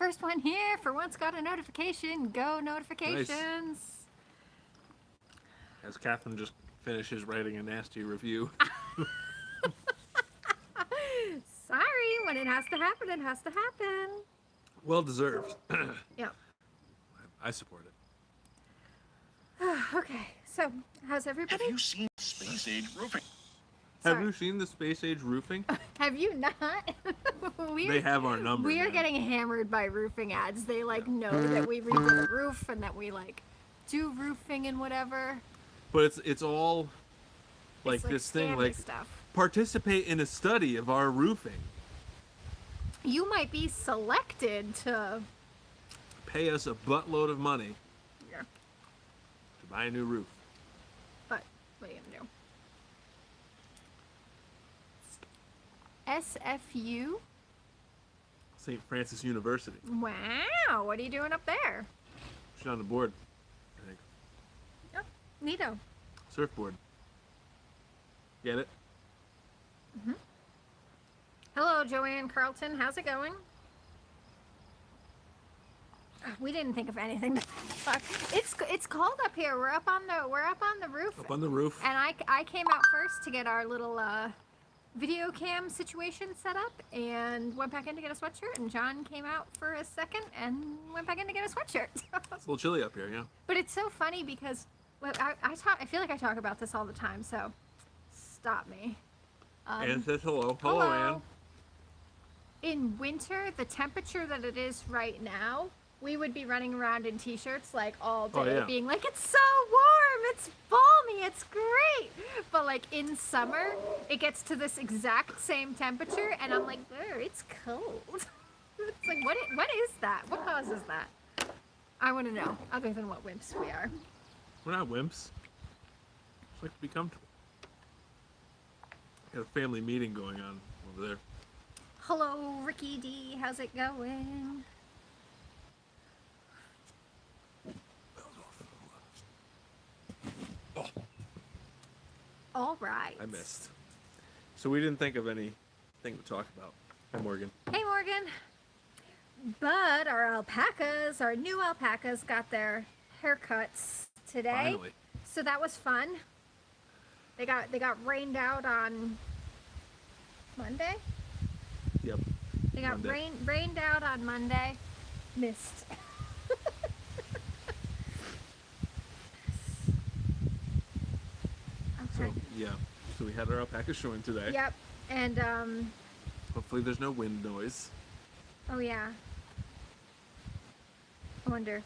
First one here for once got a notification. Go notifications. As Catherine just finishes writing a nasty review. Sorry, when it has to happen, it has to happen. Well deserved. Yeah. I support it. Okay, so how's everybody? Have you seen Space Age Roofing? Have Sorry. you seen the Space Age roofing? Have you not? They have our number. We are man. getting hammered by roofing ads. They like know that we redo the roof and that we like do roofing and whatever. But it's all like It's, this thing scammy like stuff. participate in a study of our roofing. You might be selected to. Pay us a buttload of money Yeah. to buy a new roof. But what are you gonna do? SFU? St. Francis University. Wow, what are you doing up there? She's on the board, I think. Oh, neato. Surfboard. Get it? Hello, Joanne Carlton. How's it going? We didn't think of anything. Fuck. It's cold up here. We're up on the roof. Up on the roof. And I came out first to get our little video cam situation set up and went back in to get a sweatshirt. And John came out for a second and went back in to get a sweatshirt. It's a little chilly up here, yeah. But it's so funny because I feel like I talk about this all the time. So stop me. Anne says hello. Hello, Anne. In winter, the temperature that it is right now, we would be running around in t-shirts like all day, Oh, yeah. being like, it's so warm, it's balmy, it's great. But like in summer, it gets to this exact same temperature, and I'm like, it's cold. It's like, what is that? What causes that? I want to know, other than what wimps we are. We're not wimps. Just like to be comfortable. Got a family meeting going on over there. Hello, Ricky D. How's it going? All right. I missed. So we didn't think of anything to talk about. Hi, Morgan. Hey, Morgan. But our new alpacas got their haircuts today. Finally. So that was fun. They got rained out on Monday. Yep. They got Monday. rained out on Monday. Missed. So, Okay. yeah. So we had our alpaca showing today. Yep. And Hopefully there's no wind noise. oh yeah. I wonder.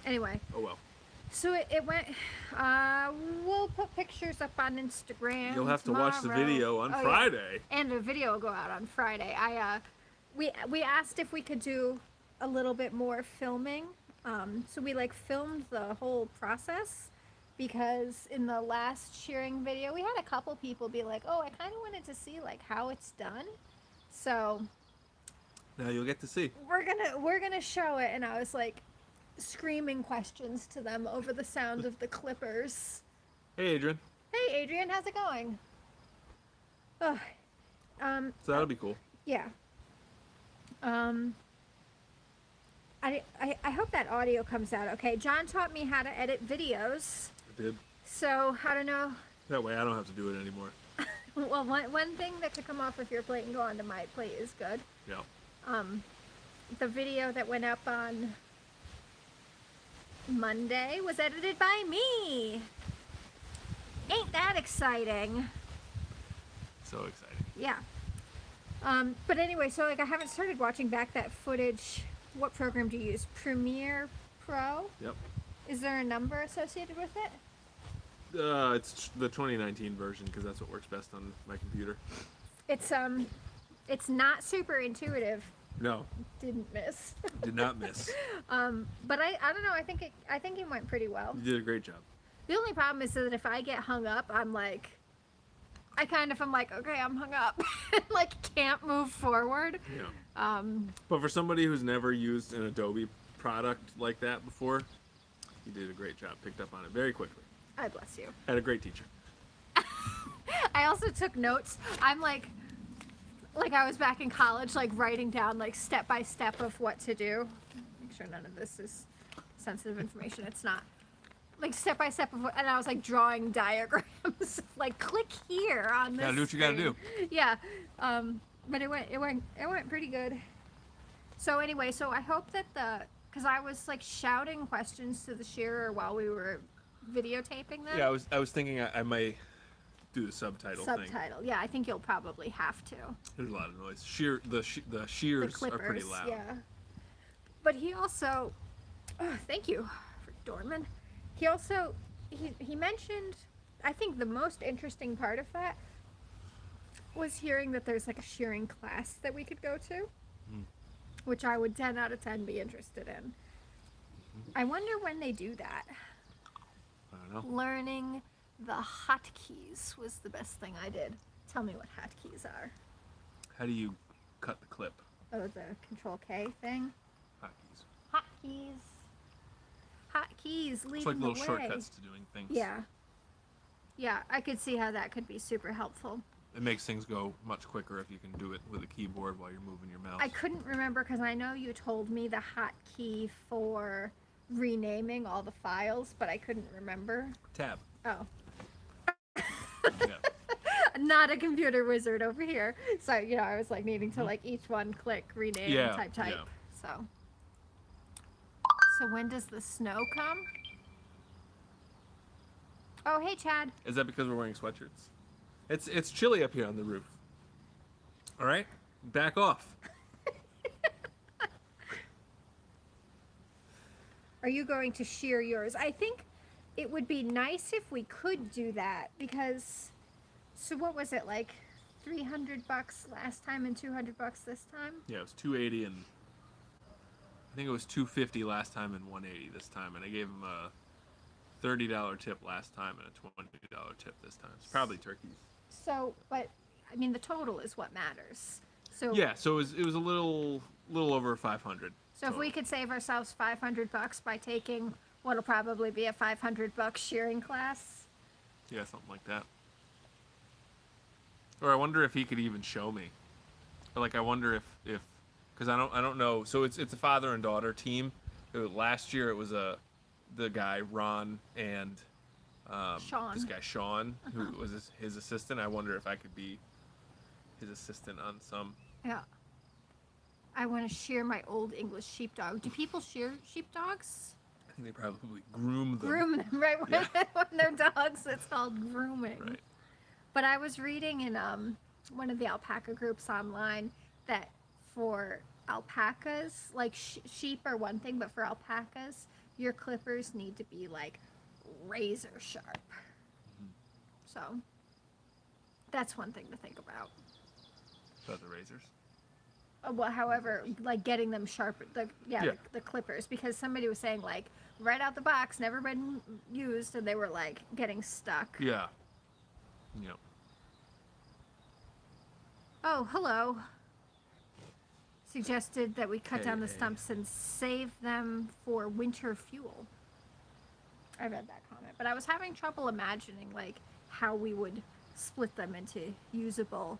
Anyway, Oh well. so it went. We'll put pictures up on Instagram. You'll have to watch the tomorrow. video on Oh, yeah. Friday. And the video will go out on Friday. We asked if we could do a little bit more filming. So we like filmed the whole process because in the last shearing video we had a couple people be like, "Oh, I kind of wanted to see like how it's done." So Now you'll get to see. we're gonna show it, and I was like screaming questions to them over the sound of the clippers. Hey, Adrian. Hey, Adrian, how's it going? Oh, So that'll be cool. yeah. I hope that audio comes out okay. John taught me how to edit videos, I did. so I don't know. That way I don't have to do it anymore. Well, one thing that could come off of your plate and go onto my plate is good. Yeah. The video that went up on Monday was edited by me. Ain't that exciting? So exciting. Yeah. But anyway, so like I haven't started watching back that footage. What program do you use? Premiere Pro? Yep. Is there a number associated with it? It's the 2019 version because that's what works best on my computer. It's not super intuitive. No, Didn't miss. did not miss. But I don't know. I think it went pretty well. You did a great job. The only problem is that if I get hung up, I'm like, okay, I'm hung up, like can't move forward. Yeah. But for somebody who's never used an Adobe product like that before, you did a great job. Picked up on it very quickly. I bless you. Had a great teacher. I also took notes. I'm like, like I was back in college, like writing down like step by step of what to do. Make sure none of this is sensitive information. It's not. Like step by step of what, and I was like drawing diagrams, like click here on this. Gotta do what you gotta screen. do. Yeah, but it went pretty good. So anyway, so I hope that because I was like shouting questions to the shearer while we were videotaping them. Yeah, I was thinking I might do the subtitle thing. Subtitle. Yeah, I think you'll probably have to. There's a lot of noise. The shears The are pretty clippers, loud. yeah. But he also, thank you, Dorman. He also, he mentioned, I think the most interesting part of that was hearing that there's like a shearing class that we could go to, which I would 10 out of 10 be interested in. I wonder when they do that. I don't know. Learning the hotkeys was the best thing I did. Tell me what hotkeys are. How do you cut the clip? Oh, the Control K thing. Hotkeys. Hotkeys. Hotkeys leading It's like the little way. shortcuts to doing things. Yeah. Yeah, I could see how that could be super helpful. It makes things go much quicker if you can do it with a keyboard while you're moving your mouse. I couldn't remember because I know you told me the hotkey for renaming all the files, but I couldn't remember. Tab. Oh. Yeah. Not a computer wizard over here. So, I was like needing to like each one click, rename, Yeah, type. yeah. So when does the snow come? Oh, hey, Chad. Is that because we're wearing sweatshirts? It's chilly up here on the roof. All right, back off. Are you going to shear yours? I think it would be nice if we could do that because, so what was it, like $300 last time and $200 this time? Yeah, it was 280 and I think it was 250 last time and 180 this time, and I gave him a $30 tip last time and a $20 tip this time. It's probably turkeys. So, but I mean, the total is what matters. So Yeah, so it was a little over 500. So if we could save ourselves $500 by taking what'll probably be a $500 shearing class. Yeah, something like that. Or I wonder if he could even show me. Or like I wonder if because I don't know. So it's a father and daughter team. Last year it was the guy Ron and Sean. this guy Sean who was his assistant. I wonder if I could be his assistant on some. Yeah. I want to shear my old English sheepdog. Do people shear sheepdogs? I think they probably groom them. Groom them, right? When, Yeah. when they're dogs, it's called grooming. Right. But I was reading in one of the alpaca groups online that for alpacas, like sheep are one thing, but for alpacas, your clippers need to be like razor sharp. So that's one thing to think about. About the razors. Well, however, like getting them sharp, the clippers, because somebody was saying like right out the box, never been used, and they were like getting stuck. Yeah. Yep. Oh, hello. Suggested that we cut down the Hey. stumps and save them for winter fuel. I read that comment, but I was having trouble imagining like how we would split them into usable,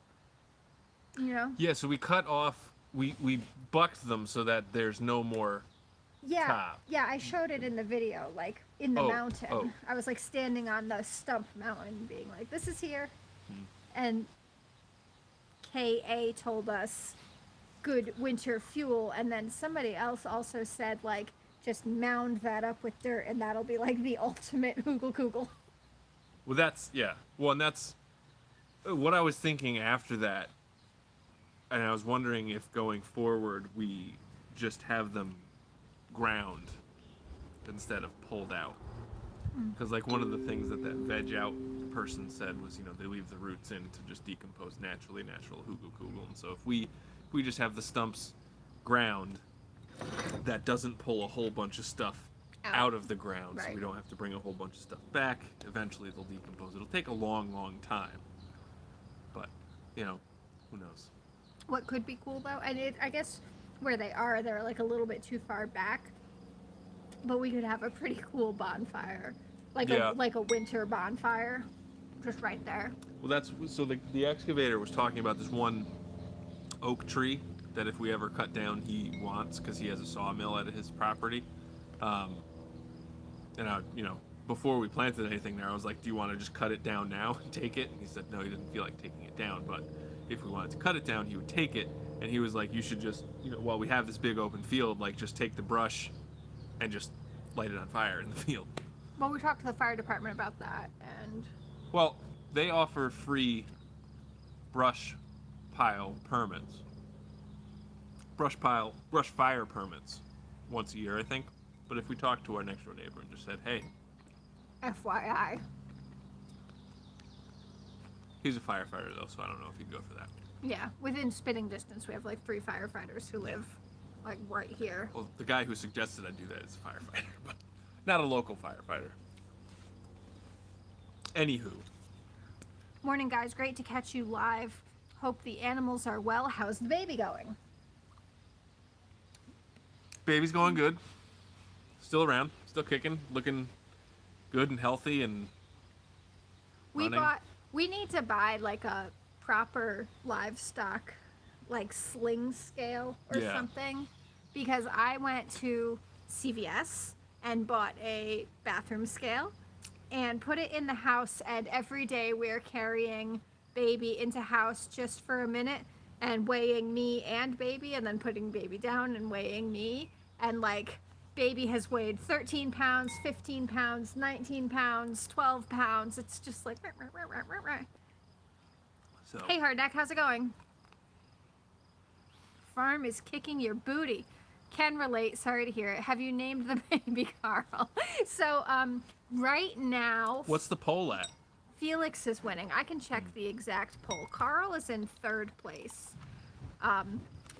Yeah, so we cut off. We bucked them so that there's no more. Yeah, top. yeah, I showed it in the video, like in the Oh, mountain. oh. I was like standing on the stump mountain, being like, "This is here," and KA told us good winter fuel, and then somebody else also said like just mound that up with dirt, and that'll be like the ultimate hoogle koogle. Well, that's yeah. Well, and that's what I was thinking after that, and I was wondering if going forward we just have them ground instead of pulled out. Because like one of the things that veg out person said was, they leave the roots in to just decompose naturally, natural hoogle koogle. And so if we just have the stumps ground, that doesn't pull a whole bunch of stuff out of the ground, so Right. we don't have to bring a whole bunch of stuff back. Eventually they'll decompose. It'll take a long, long time. But, who knows? What could be cool though, and I guess where they're like a little bit too far back, but we could have a pretty cool bonfire, like Yeah. a winter bonfire, just right there. Well, that's so the excavator was talking about this one oak tree that if we ever cut down, he wants because he has a sawmill at his property. And I, before we planted anything there, I was like, "Do you want to just cut it down now and take it?" And he said, "No, he didn't feel like taking it down, but if we wanted to cut it down, he would take it." And he was like, "You should just, while we have this big open field, like just take the brush and just light it on fire in the field." Well, we talked to the fire department about that, and Well, they offer free brush pile permits. Brush fire permits once a year, I think. But if we talked to our next door neighbor and just said, "Hey, FYI. he's a firefighter though, so I don't know if he'd go for that." Yeah, within spitting distance, we have like 3 firefighters who live like right here. Well, the guy who suggested I do that is a firefighter, but not a local firefighter. Anywho, Morning, guys. Great to catch you live. Hope the animals are well. How's the baby going? baby's going good. Still around, still kicking, looking good and healthy and running. We need to buy like a proper livestock like sling scale or Yeah. something, because I went to CVS and bought a bathroom scale and put it in the house, and every day we're carrying baby into house just for a minute and weighing me and baby, and then putting baby down and weighing me, and like baby has weighed 13 pounds, 15 pounds, 19 pounds, 12 pounds. It's just like So hey Hardneck, how's it going? Farm is kicking your booty. Can relate. Sorry to hear it. Have you named the baby Carl? So right now what's the poll at? Felix is winning. I can check the exact poll. Carl is in 3rd place.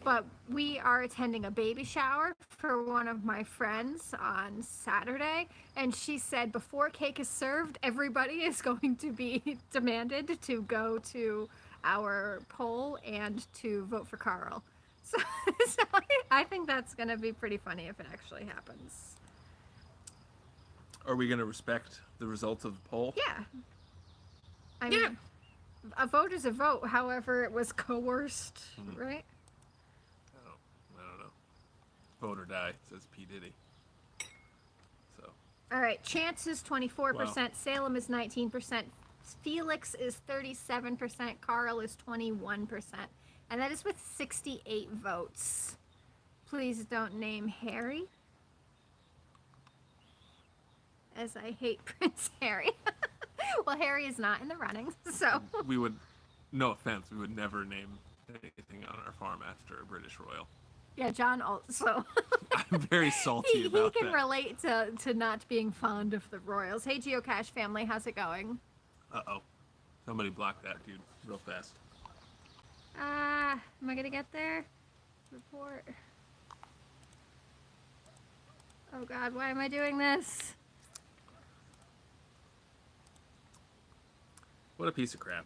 But we are attending a baby shower for one of my friends on Saturday, and she said before cake is served, everybody is going to be demanded to go to our poll and to vote for Carl. So I think that's going to be pretty funny if it actually happens. Are we going to respect the results of the poll? Yeah. I mean, a vote is a vote. However, it was coerced, right? I don't know. Vote or die, says P. Diddy. So All right. Chance is 24%. Wow. Salem is 19%. Felix is 37%. Carl is 21%. And that is with 68 votes. Please don't name Harry, as I hate Prince Harry. Well, Harry is not in the running, so. we would, no offense, we would never name anything on our farm after a British royal. Yeah, John also. I'm very salty he about can that. relate to not being fond of the Royals. Hey, Geocache family, how's it going? Uh-oh. Somebody block that dude real fast. Am I gonna get there? Report. Oh God, why am I doing this? What a piece of crap.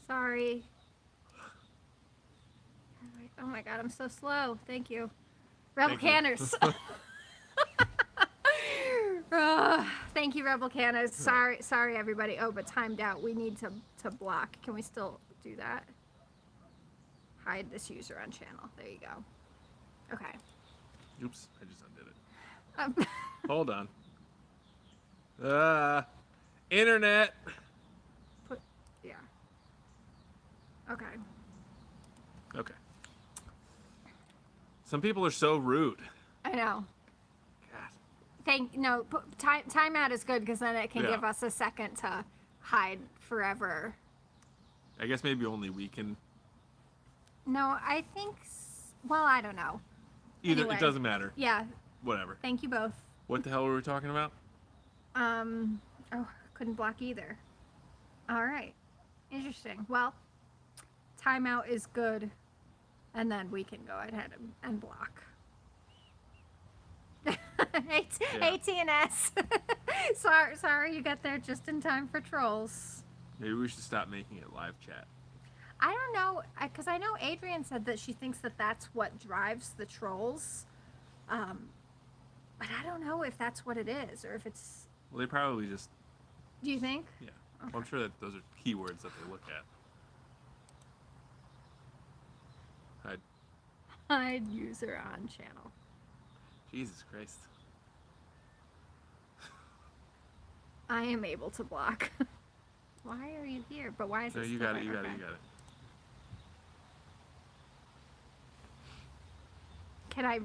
Sorry. Oh my God, I'm so slow. Thank you. Rebel Thank you. Canners. Thank you, Rebel Canners. Sorry, everybody. Oh, but timed out. We need to block. Can we still do that? Hide this user on channel. There you go. Okay. Oops, I just undid it. Um, Hold on. Internet. yeah. Okay. Okay. Some people are so rude. I know. God. Timeout is good because then it can Yeah. give us a second to hide forever. I guess maybe only we can. No, I think. Well, I don't know. Either Anyway. it doesn't matter. Yeah. Whatever. Thank you both. What the hell were we talking about? Oh, couldn't block either. All right. Interesting. Well, timeout is good, and then we can go ahead and block. AT&S. Sorry, you got there just in time for trolls. Maybe we should stop making it live chat. I don't know, because I know Adrian said that she thinks that that's what drives the trolls. But I don't know if that's what it is, or if it's. Well, they probably just, Do you think? yeah. Well, I'm sure that those are keywords that they look at. Hide user on channel. Jesus Christ. I am able to block. Why are you here? But why is No, it you still got it. there? You got it. Okay. You got it. Can I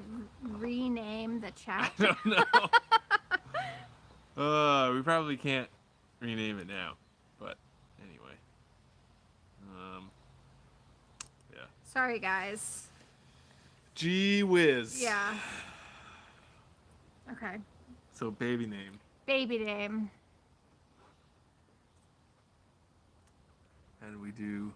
rename the chat? I don't know. We probably can't rename it now, but anyway. Yeah. Sorry, guys. Gee whiz. Yeah. Okay. So baby name. Baby name. How do we do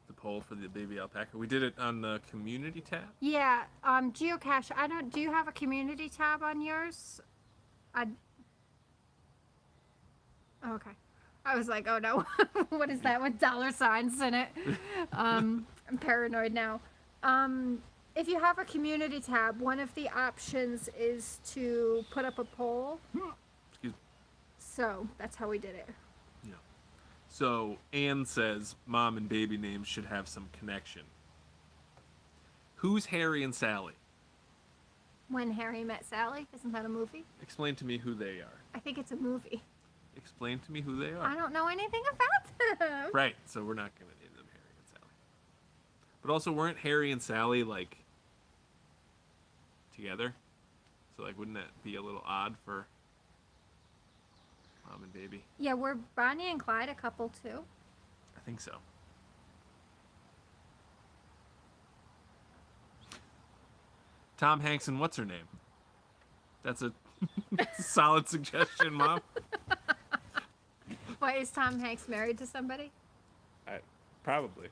the poll for the baby alpaca? We did it on the community tab. Yeah. Geocache. I don't. Do you have a community tab on yours? Okay. I was like, oh no, what is that with dollar signs in it? I'm paranoid now. If you have a community tab, one of the options is to put up a poll. Excuse me. So that's how we did it. Yeah. So Anne says mom and baby names should have some connection. Who's Harry and Sally? When Harry Met Sally, isn't that a movie? Explain to me who they are. I think it's a movie. Explain to me who they I are. don't know anything about them. Right, so we're not going to name them Harry and Sally. But also, weren't Harry and Sally, like, together? So, like, wouldn't that be a little odd for mom and baby? Yeah, were Bonnie and Clyde a couple too? I think so. Tom Hanks and what's her name? That's a solid suggestion, Mom. Why is Tom Hanks married to somebody? Probably.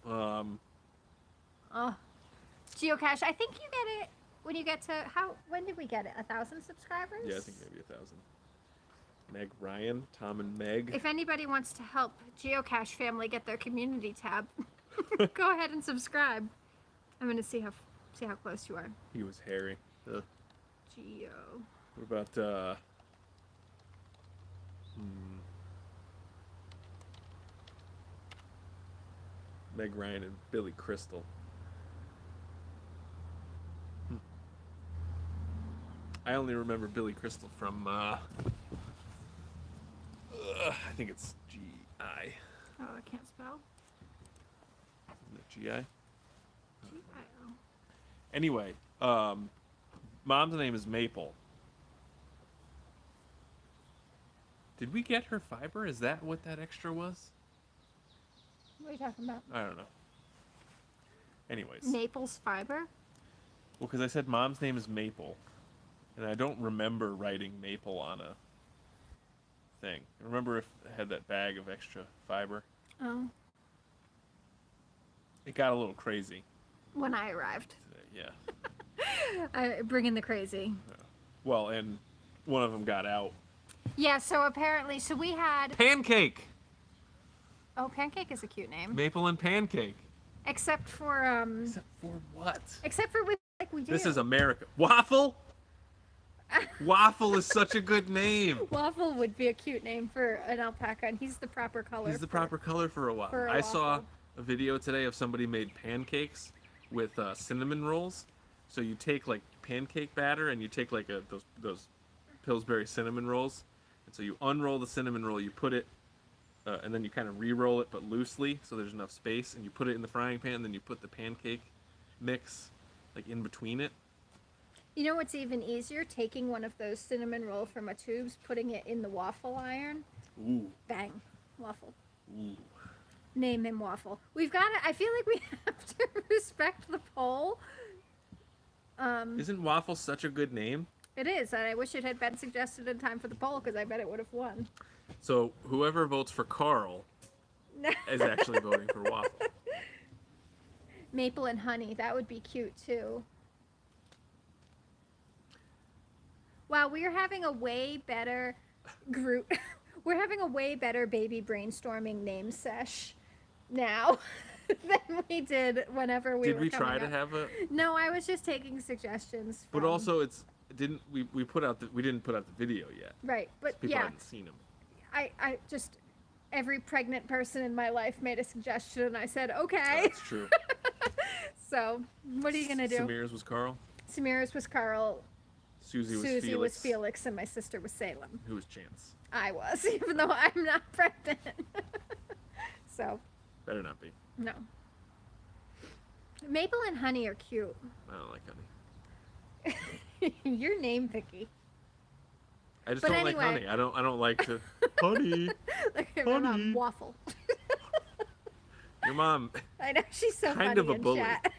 Oh, Geocache. I think you get it when you get to when did we get it? 1,000 subscribers? Yeah, I think maybe 1,000. Meg Ryan, Tom and Meg. If anybody wants to help Geocache family get their community tab, go ahead and subscribe. I'm gonna see how close you are. He was Harry. Geo. What about Meg Ryan and Billy Crystal? I only remember Billy Crystal from I think it's G-I. Oh, I can't spell. Isn't it G-I? G-I-O. Anyway, mom's name is Maple. Did we get her fiber? Is that what that extra was? What are you talking about? I don't know. Anyways. Naples fiber? Well, because I said mom's name is Maple. And I don't remember writing Maple on a thing. I remember if I had that bag of extra fiber. Oh. It got a little crazy When I arrived. today, yeah. I bring in the crazy. Well, and one of them got out. Yeah, so apparently, we had... Pancake! Oh, Pancake is a cute name. Maple and Pancake. Except for, Except for what? Except for we do. This is America. Waffle? Waffle is such a good name. Waffle would be a cute name for an alpaca, and he's the proper color. He's the proper color for a waffle. for a I saw waffle. a video today of somebody made pancakes with cinnamon rolls. So you take like pancake batter and you take like those Pillsbury cinnamon rolls. And so you unroll the cinnamon roll, you put it, and then you kind of re-roll it but loosely so there's enough space, and you put it in the frying pan, and then you put the pancake mix like in between it. You know what's even easier? Taking one of those cinnamon roll from a tubes, putting it in the waffle iron. Ooh. Bang. Waffle. Ooh. Name him Waffle. We've got to, I feel like we have to respect the poll. Isn't Waffle such a good name? It is, and I wish it had been suggested in time for the poll, because I bet it would have won. So whoever votes for Carl is actually voting for Waffle. Maple and honey, that would be cute too. Wow, we're having a way better group. We're having a way better baby brainstorming name sesh now than we did whenever we Did were we coming try to up. have a? No, I was just taking suggestions. But from- also, we didn't put out the video yet. right, but People yeah, hadn't seen them. I just every pregnant person in my life made a suggestion, and I said okay. That's true. So, what are you gonna do? Samir's was Carl. Samira's was Carl, Susie was Susie Felix. was Felix, and my sister was Salem. Who was Chance? I was, even though I'm not pregnant. So, Better not be. no. Maple and honey are cute. I don't like honey. You're name picky. I just But don't like anyway. honey. I don't like to. Honey. Like my mom, Honey. waffle. Your mom. I know she's so Kind funny of a in bully. chat.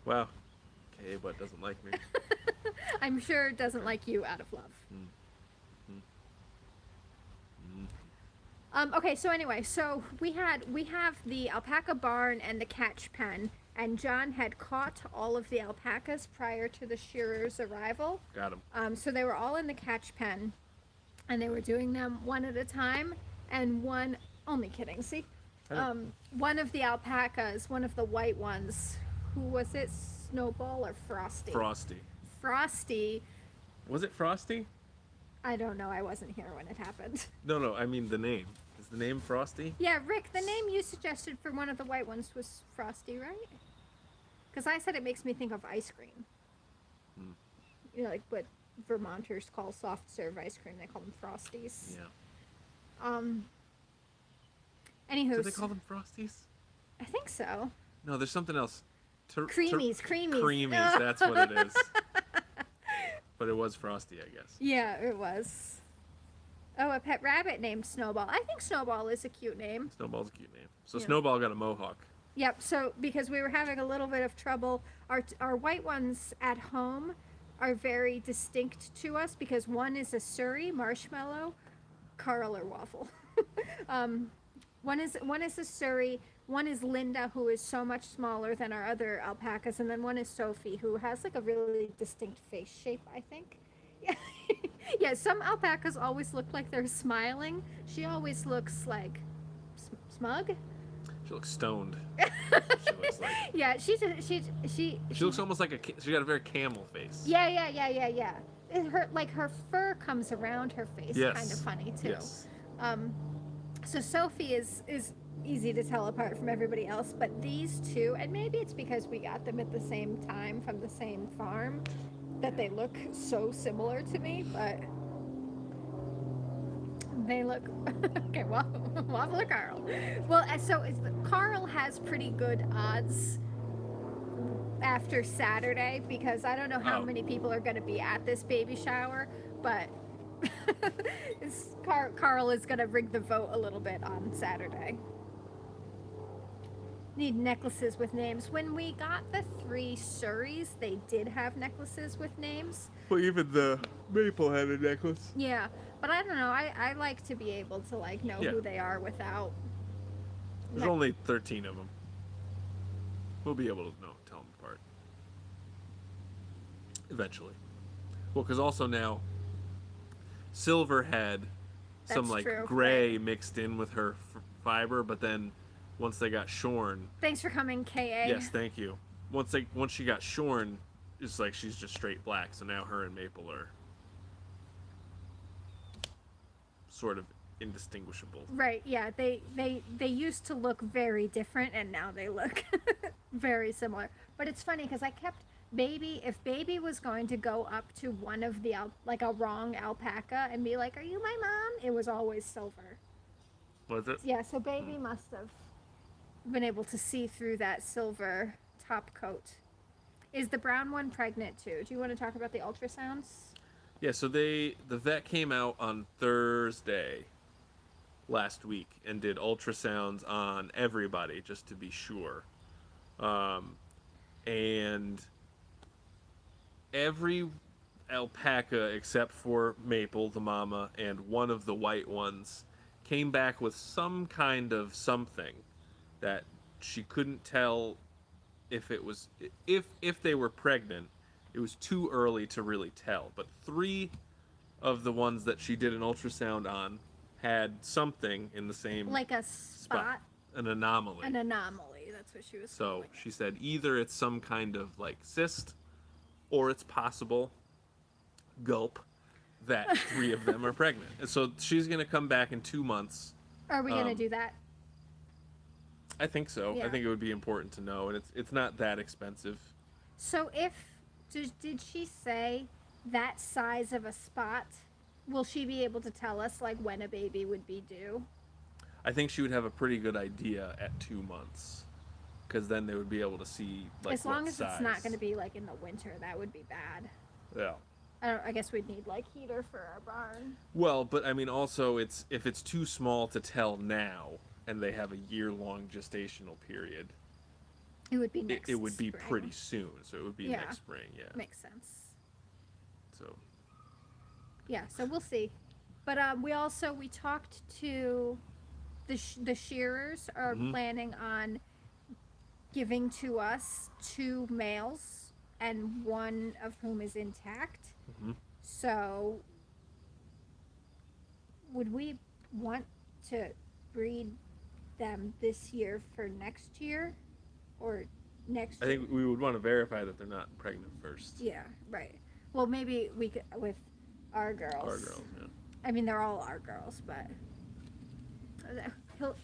Wow. Okay, but doesn't like me. I'm sure doesn't like you out of love. Okay, so anyway, so we have the alpaca barn and the catch pen, and John had caught all of the alpacas prior to the shearer's arrival. Got him. So they were all in the catch pen, and they were doing them one at a time, and one, only kidding, see? One of the alpacas, one of the white ones, who was it, Snowball or Frosty? Frosty. Frosty, Was it Frosty? I don't know, I wasn't here when it happened. No, I mean the name. Is the name Frosty? Yeah, Rick, the name you suggested for one of the white ones was Frosty, right? Because I said it makes me think of ice cream. You know, like what Vermonters call soft serve ice cream, they call them Frosties. Yeah. Anywho, Do they call them Frosties? I think so. No, there's something else. Creamies. Creamies, that's what it is. But it was Frosty, I guess. Yeah, it was. Oh, a pet rabbit named Snowball. I think Snowball is a cute name. Snowball's a cute name. So Yeah. Snowball got a mohawk. Yep, so because we were having a little bit of trouble, our white ones at home are very distinct to us because one is a Surrey marshmallow, Carl or Waffle. One is a Surrey, one is Linda, who is so much smaller than our other alpacas, and then one is Sophie, who has like a really distinct face shape, I think. Yeah, yeah. Some alpacas always look like they're smiling. She always looks like smug. She looks stoned. She looks like. Yeah, she She looks almost like she got a very camel face. Yeah. Her fur comes around her face, Yes. kind of funny too. Yes. So Sophie is easy to tell apart from everybody else, but these two, and maybe it's because we got them at the same time from the same farm, that they look so similar to me, but they look okay. Well, Waffle or Carl? Well, so Carl has pretty good odds after Saturday because I don't know how Oh. many people are going to be at this baby shower, but Carl is going to rig the vote a little bit on Saturday. Need necklaces with names. When we got the 3 Surreys, they did have necklaces with names. Well, even the maple had a necklace. Yeah, but I don't know. I like to be able to like know Yeah. who they are without. There's only 13 of them. We'll be able to tell them apart. Eventually. Well, because also now, Silver had some That's like true, gray mixed in with her fiber, but then once they got shorn, Thanks for coming, KA. yes, thank you. Once she got shorn, it's like she's just straight black. So now her and Maple are sort of indistinguishable. Right. Yeah. They used to look very different, and now they look very similar. But it's funny because I kept if Baby was going to go up to one of the like a wrong alpaca and be like, "Are you my mom?" It was always Silver. Was it? Yeah. So Baby must have been able to see through that silver top coat. Is the brown one pregnant too? Do you want to talk about the ultrasounds? Yeah, so the vet came out on Thursday last week and did ultrasounds on everybody just to be sure. And every alpaca except for Maple, the mama, and one of the white ones came back with some kind of something that she couldn't tell if it was if they were pregnant. It was too early to really tell, but 3 of the ones that she did an ultrasound on had something in the same Like a spot, an anomaly. an anomaly. That's what she was. So calling it. she said either it's some kind of like cyst, or it's possible, gulp, that 3 of them are pregnant. And so she's gonna come back in 2 months. Are we gonna do that? I think so. Yeah. I think it would be important to know, and it's not that expensive. So if did she say that size of a spot? Will she be able to tell us like when a baby would be due? I think she would have a pretty good idea at 2 months, because then they would be able to see like As long what as size. it's not going to be like in the winter, that would be bad. Yeah. I guess we'd need like heater for our barn. Well, but I mean, also, if it's too small to tell now, and they have a year-long gestational period, It would be next. it would be spring. pretty soon. So it would be Yeah. next spring. Yeah. Makes sense. So Yeah, so we'll see. But we talked to the shearers are Mhm. planning on giving to us 2 males and one of whom is intact. Mhm. So would we want to breed them this year for next year or next I think we would want to verify that they're not pregnant first. Yeah, right. Well, maybe we could with our girls. Our girls. Yeah. I mean, they're all our girls, but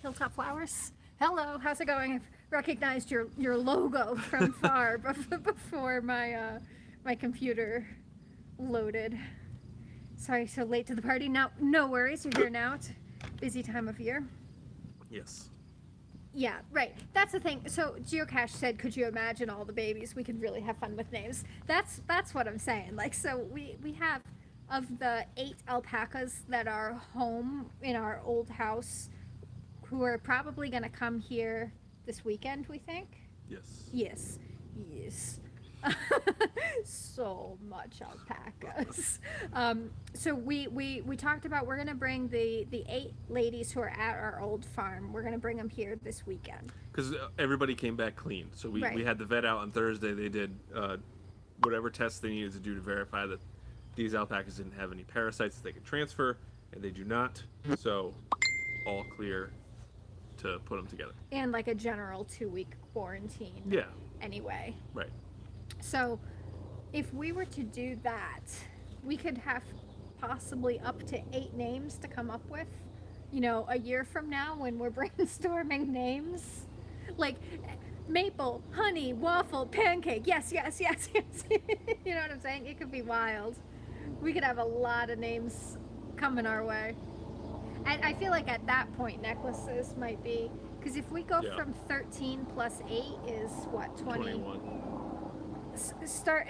Hilltop Flowers. Hello, how's it going? I've recognized your logo from far before my my computer loaded. Sorry, so late to the party. Now, no worries. You're here now. It's a busy time of year. Yes. Yeah, right. That's the thing. So Geocache said, "Could you imagine all the babies? We could really have fun with names." That's what I'm saying. Like, so we have of the 8 alpacas that are home in our old house, who are probably going to come here this weekend. We think. Yes. Yes. Yes. So much alpacas. So we talked about we're gonna bring the 8 ladies who are at our old farm. We're gonna bring them here this weekend. Because everybody came back clean. So we Right. had the vet out on Thursday. They did whatever tests they needed to do to verify that these alpacas didn't have any parasites that they could transfer, and they do not. So all clear to put them together. And like a general 2-week quarantine. Yeah. Anyway. Right. So if we were to do that, we could have possibly up to 8 names to come up with. You know, a year from now when we're brainstorming names. Like maple, honey, waffle, pancake. Yes, yes, yes, yes. You know what I'm saying? It could be wild. We could have a lot of names coming our way. And I feel like at that point, necklaces might be, because if we go Yeah. from 13 plus 8 is what, 21.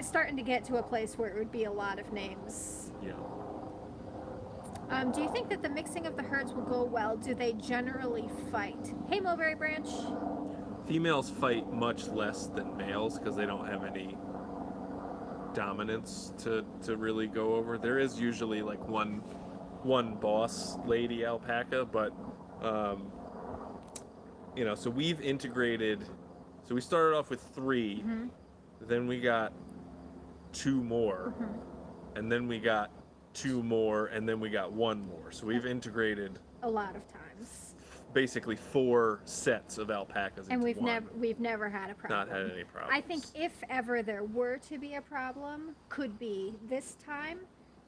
Starting to get to a place where it would be a lot of names. Yeah. Do you think that the mixing of the herds will go well? Do they generally fight? Hey, Mulberry Branch. Females fight much less than males because they don't have any dominance to really go over. There is usually like one boss lady alpaca, but you know, so we've integrated. So we started off with 3, then we got 2 more, and then we got 2 more, and then we got 1 more. So we've integrated A lot of times. basically 4 sets of alpacas. And into we've one. never had a problem. Not had any problems. I think if ever there were to be a problem, could be this time,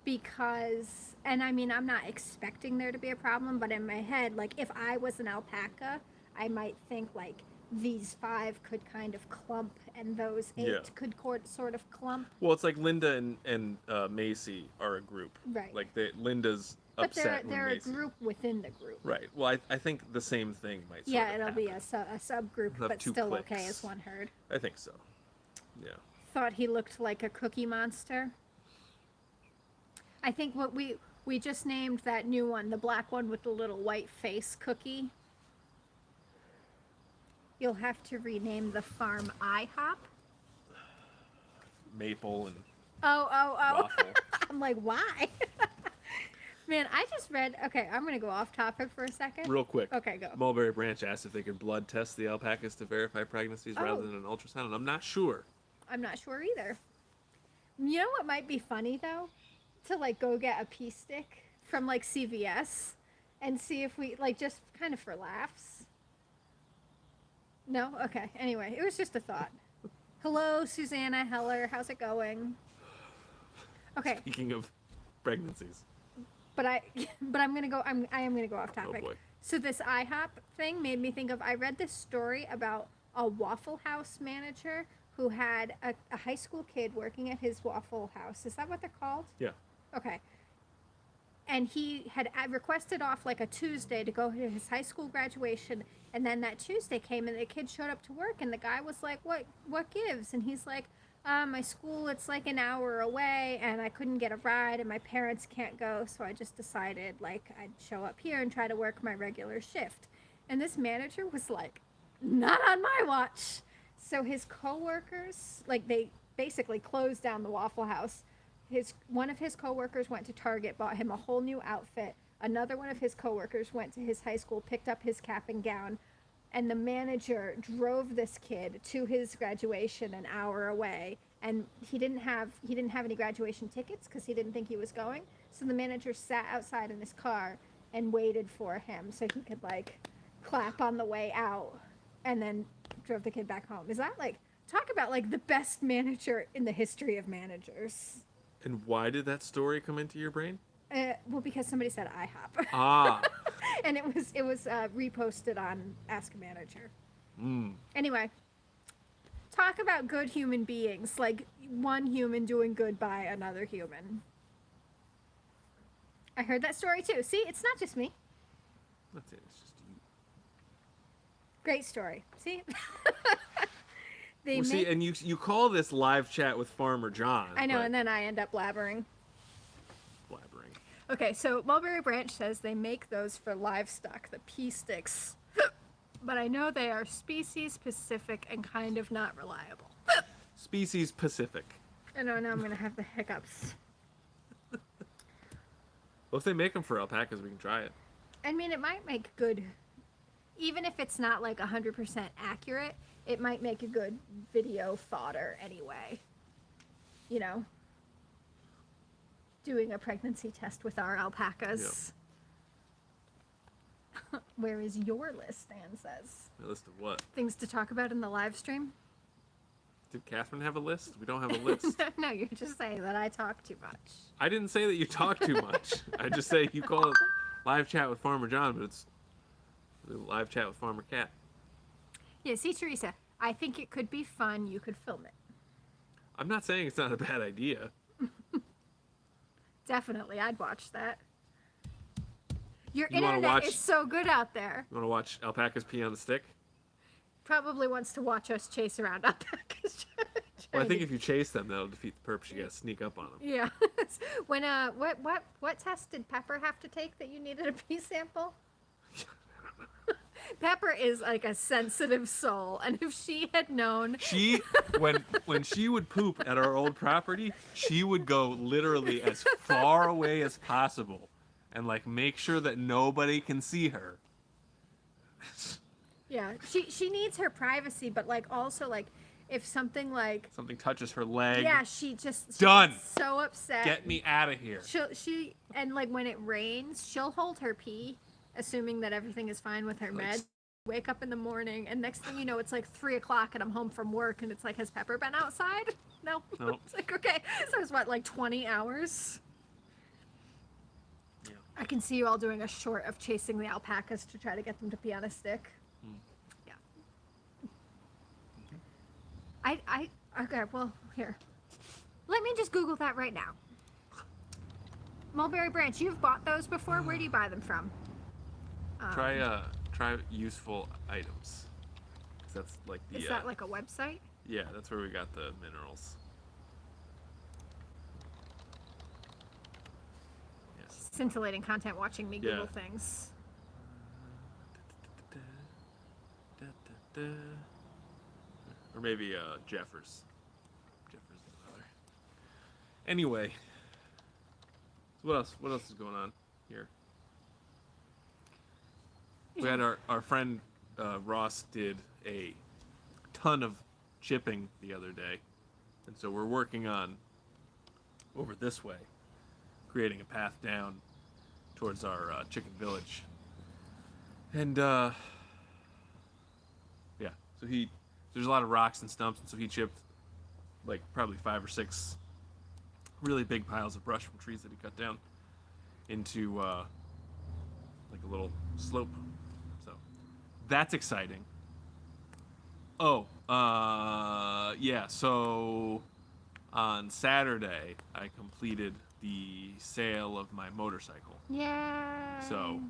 because, and I mean, I'm not expecting there to be a problem, but in my head, like if I was an alpaca, I might think like these 5 could kind of clump and those 8 Yeah. could sort of clump. Well, it's like Linda and Macy are a group. Right. Like Linda's But upset when they're a Macy. group within the group. Right. Well, I think the same thing might. Sort Yeah, of it'll be a happen. subgroup, We'll have but 2 still okay cliques. as one herd. I think so. Yeah. Thought he looked like a Cookie Monster. I think what we just named that new one, the black one with the little white face, Cookie. You'll have to rename the farm IHOP. Maple and Oh. waffle. I'm like, why? Man, I just read. Okay, I'm gonna go off topic for a second. Real quick. Okay, go. Mulberry Branch asked if they could blood test the alpacas to verify pregnancies Oh. rather than an ultrasound, and I'm not sure. I'm not sure either. You know what might be funny though? To like go get a pee stick from like CVS and see if we like just kind of for laughs. No? Okay. Anyway, it was just a thought. Hello, Susanna Heller. How's it going? Okay, Speaking of pregnancies. but I'm gonna go. I am gonna go off topic. boy. So this IHOP thing made me think of, I read this story about a Waffle House manager who had a high school kid working at his Waffle House. Is that what they're called? Yeah. Okay. And he had requested off like a Tuesday to go to his high school graduation, and then that Tuesday came and the kid showed up to work, and the guy was like, what gives? And he's like, my school, it's like an hour away, and I couldn't get a ride, and my parents can't go, so I just decided like I'd show up here and try to work my regular shift. And this manager was like, not on my watch. So his coworkers, like, they basically closed down the Waffle House. One of his coworkers went to Target, bought him a whole new outfit. Another one of his coworkers went to his high school, picked up his cap and gown, and the manager drove this kid to his graduation an hour away. And he didn't have any graduation tickets because he didn't think he was going. So the manager sat outside in his car and waited for him so he could like clap on the way out, and then drove the kid back home. Is that like, talk about like the best manager in the history of managers? And why did that story come into your brain? Well, because somebody said IHOP. Ah. And it was reposted on Ask a Manager. Mm. Anyway, talk about good human beings, like one human doing good by another human. I heard that story too. See, it's not just me. That's it. It's just you. Great story. See? Well, see, and you call this live chat with Farmer John. I know, but- and then I end up blabbering. Blabbering. Okay, so Mulberry Branch says they make those for livestock, the pea sticks. But I know they are species specific and kind of not reliable. Species Pacific. I know, now I'm going to have the hiccups. Well, if they make them for alpacas, we can try it. I mean, it might make good, even if it's not like 100% accurate, it might make a good video fodder anyway. You know? Doing a pregnancy test with our alpacas. Yep. Where is your list, Ann says? A list of what? Things to talk about in the live stream? Did Catherine have a list? We don't have a list. No, you're just saying that I talk too much. I didn't say that you talk too much. I just say you call it live chat with Farmer John, but it's live chat with Farmer Cat. Yeah, see, Teresa, I think it could be fun. You could film it. I'm not saying it's not a bad idea. Definitely, I'd watch that. Your You wanna internet watch- is so good out there. You want to watch alpacas pee on the stick? Probably wants to watch us chase around alpacas. Well, I think if you chase them, that'll defeat the purpose. You gotta sneak up on them. Yeah. When what test did Pepper have to take that you needed a pee sample? Pepper is like a sensitive soul, and if she had known, She, when she would poop at our old property, she would go literally as far away as possible, and like make sure that nobody can see her. yeah, she needs her privacy, but like also like if something like Something touches her leg. yeah, she gets Done. so upset. Get me out of here. She and like when it rains, she'll hold her pee, assuming that everything is fine with her Like, meds. Wake up in the morning, and next thing you know, it's like 3:00, and I'm home from work, and it's like, has Pepper been outside? No. Nope. It's like, okay, so it's what, like 20 hours? Yeah. I can see you all doing a short of chasing the alpacas to try to get them to pee on a stick. Mm. Yeah. Okay, well, here. Let me just Google that right now. Mulberry Branch, you've bought those before? Where do you buy them from? Try useful items. 'Cause that's like the. Is that like a website? Yeah, that's where we got the minerals. Yes. Scintillating content watching me Google Yeah. things. Or maybe Jeffers. Jeffers is another. Anyway. So what else? What else is going on here? We had our friend Ross did a ton of chipping the other day, and so we're working on over this way, creating a path down towards our chicken village. And yeah, so there's a lot of rocks and stumps, and so he chipped like probably 5 or 6 really big piles of brush from trees that he cut down into like a little slope that's exciting. Oh, yeah. So on Saturday, I completed the sale of my motorcycle. Yeah. So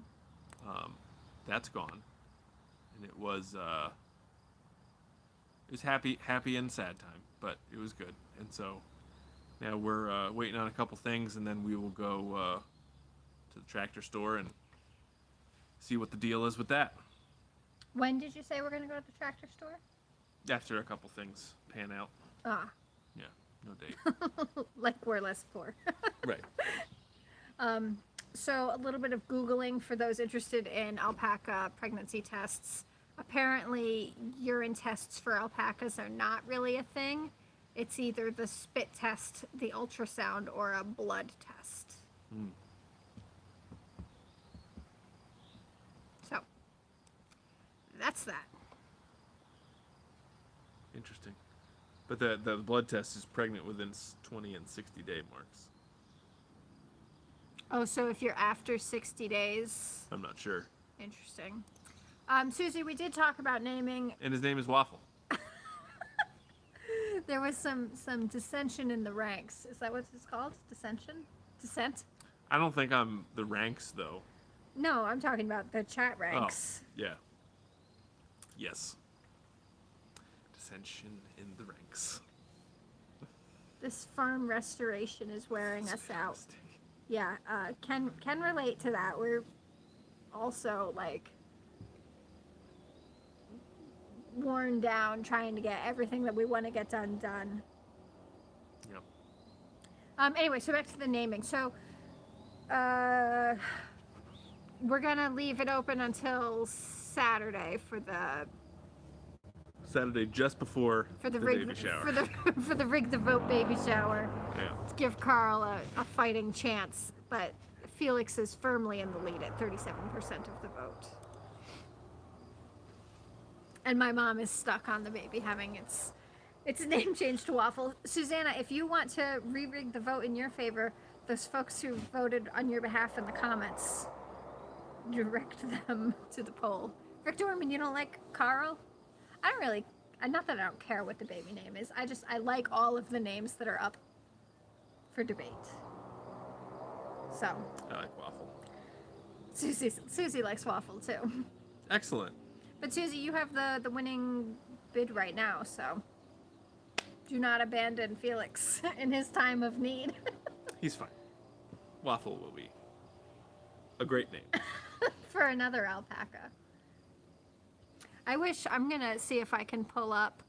that's gone, and it was happy and sad time, but it was good. And so now we're waiting on a couple things, and then we will go to the tractor store and see what the deal is with that. When did you say we're gonna go to the tractor store? After a couple things pan out. Ah, Yeah, no date. like we're less poor. Right. So a little bit of Googling for those interested in alpaca pregnancy tests. Apparently, urine tests for alpacas are not really a thing. It's either the spit test, the ultrasound, or a blood test. Mm. So, that's that. Interesting. But the blood test is pregnant within 20 and 60 day marks. Oh, so if you're after 60 days, I'm not sure. interesting. Susie, we did talk about naming. And his name is Waffle. There was some dissension in the ranks. Is that what it's called? Dissension? Dissent? I don't think I'm the ranks though. No, I'm talking about the chat ranks. Oh, yeah. Yes. Dissension in the ranks. This farm restoration is wearing us out. Yeah, can relate to that. We're also like worn down trying to get everything that we want to get done. Yep. Anyway, so back to the naming. So we're gonna leave it open until Saturday for the Saturday just before the baby shower. for the rig the vote baby shower. Yeah. To give Carl a fighting chance, but Felix is firmly in the lead at 37% of the vote. And my mom is stuck on the baby having its name changed to Waffle. Susanna, if you want to re-rig the vote in your favor, those folks who voted on your behalf in the comments, direct them to the poll. Victor Orman, you don't like Carl? I don't really, not that I don't care what the baby name is. I like all of the names that are up for debate. So, I like Waffle. Susie likes Waffle too. Excellent. But Susie, you have the winning bid right now, so do not abandon Felix in his time of need. He's fine. Waffle will be a great name. For another alpaca. I'm gonna see if I can pull up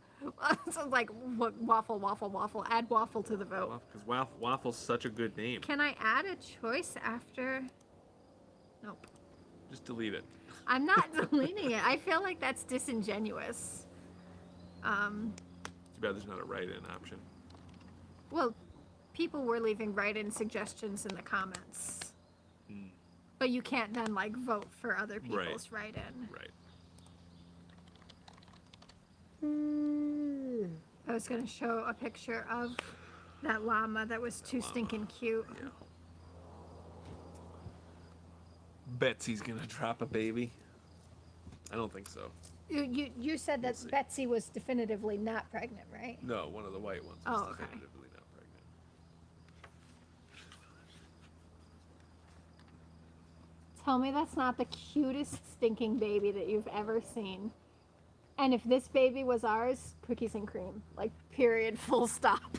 so like waffle, add Waffle to the vote. Because Waffle's such a good name. Can I add a choice after? Nope. Just delete it. I'm not deleting it. I feel like that's disingenuous. Too bad there's not a write-in option. Well, people were leaving write-in suggestions in the comments. Mm. But you can't then like vote for other people's write-in. Right. I was gonna show a picture of that llama that was too stinking cute. Yeah. Betsy's gonna drop a baby. I don't think so. You said that We'll see. Betsy was definitively not pregnant, right? No, one of the white ones Oh, was okay. definitively not pregnant. Tell me that's not the cutest stinking baby that you've ever seen. And if this baby was ours, cookies and cream. Like, period, full stop.